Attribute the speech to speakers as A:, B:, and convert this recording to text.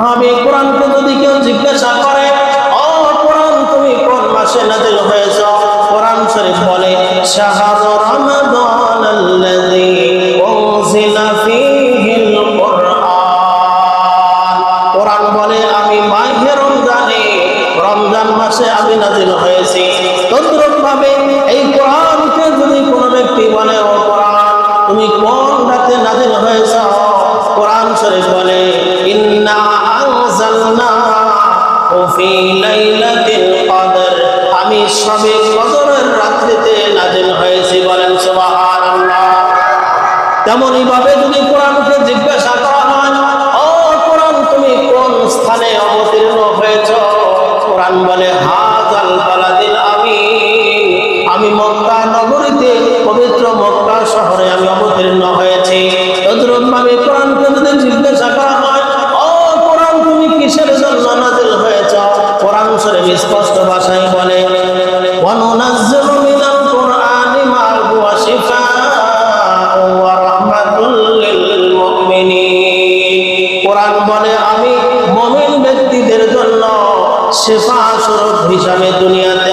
A: ভাবে কোরআনকে যদি কেউ জিজ্ঞাসা করে, ও কোরআন তুমি কোন মাসে নাযিল হয়েছে, কোরআন শরীফ বলে শাহরু রমাদানাল্লাযী উনজিলা ফীহিল কুরআন। কোরআন বলে আমি মাহে রমজানে, রমজান মাসে আমি নাযিল হয়েছি। তদ্রূপ ভাবে এই কোরআনকে যদি কোনো ব্যক্তি বলে, ও কোরআন তুমি কোন রাতে নাযিল হয়েছে, কোরআন শরীফ বলে ইন্না আনজালনাহু ফী লাইলাতিল কদর, আমি শবে কদরের রাত্রিতে নাযিল হয়েছি। বলেন সুবহানাল্লাহ। তেমনি ভাবে যদি কোরআনকে জিজ্ঞাসা করা হয়, ও কোরআন তুমি কোন স্থানে অবতীর্ণ হয়েছো, কোরআন বলে হাযাল বালাদিল আমিন, আমি মক্কা নগরীতে, পবিত্র মক্কা শহরে আমি অবতীর্ণ হয়েছি। তদ্রূপ ভাবে কোরআনকে যদি জিজ্ঞাসা করা হয়, ও কোরআন তুমি কিসের জন্য নাযিল হয়েছো, কোরআন শরীফ স্পষ্ট ভাষায় বলে ওয়ানুনাজ্জিলু মিনাল কুরআনি মা হুয়া শিফাa'un ওয়া রাহমাতুল লিল মুমিনিন। কোরআন বলে আমি মুমিন ব্যক্তিদের জন্য শিফা স্বরূপ হিসাবে দুনিয়াতে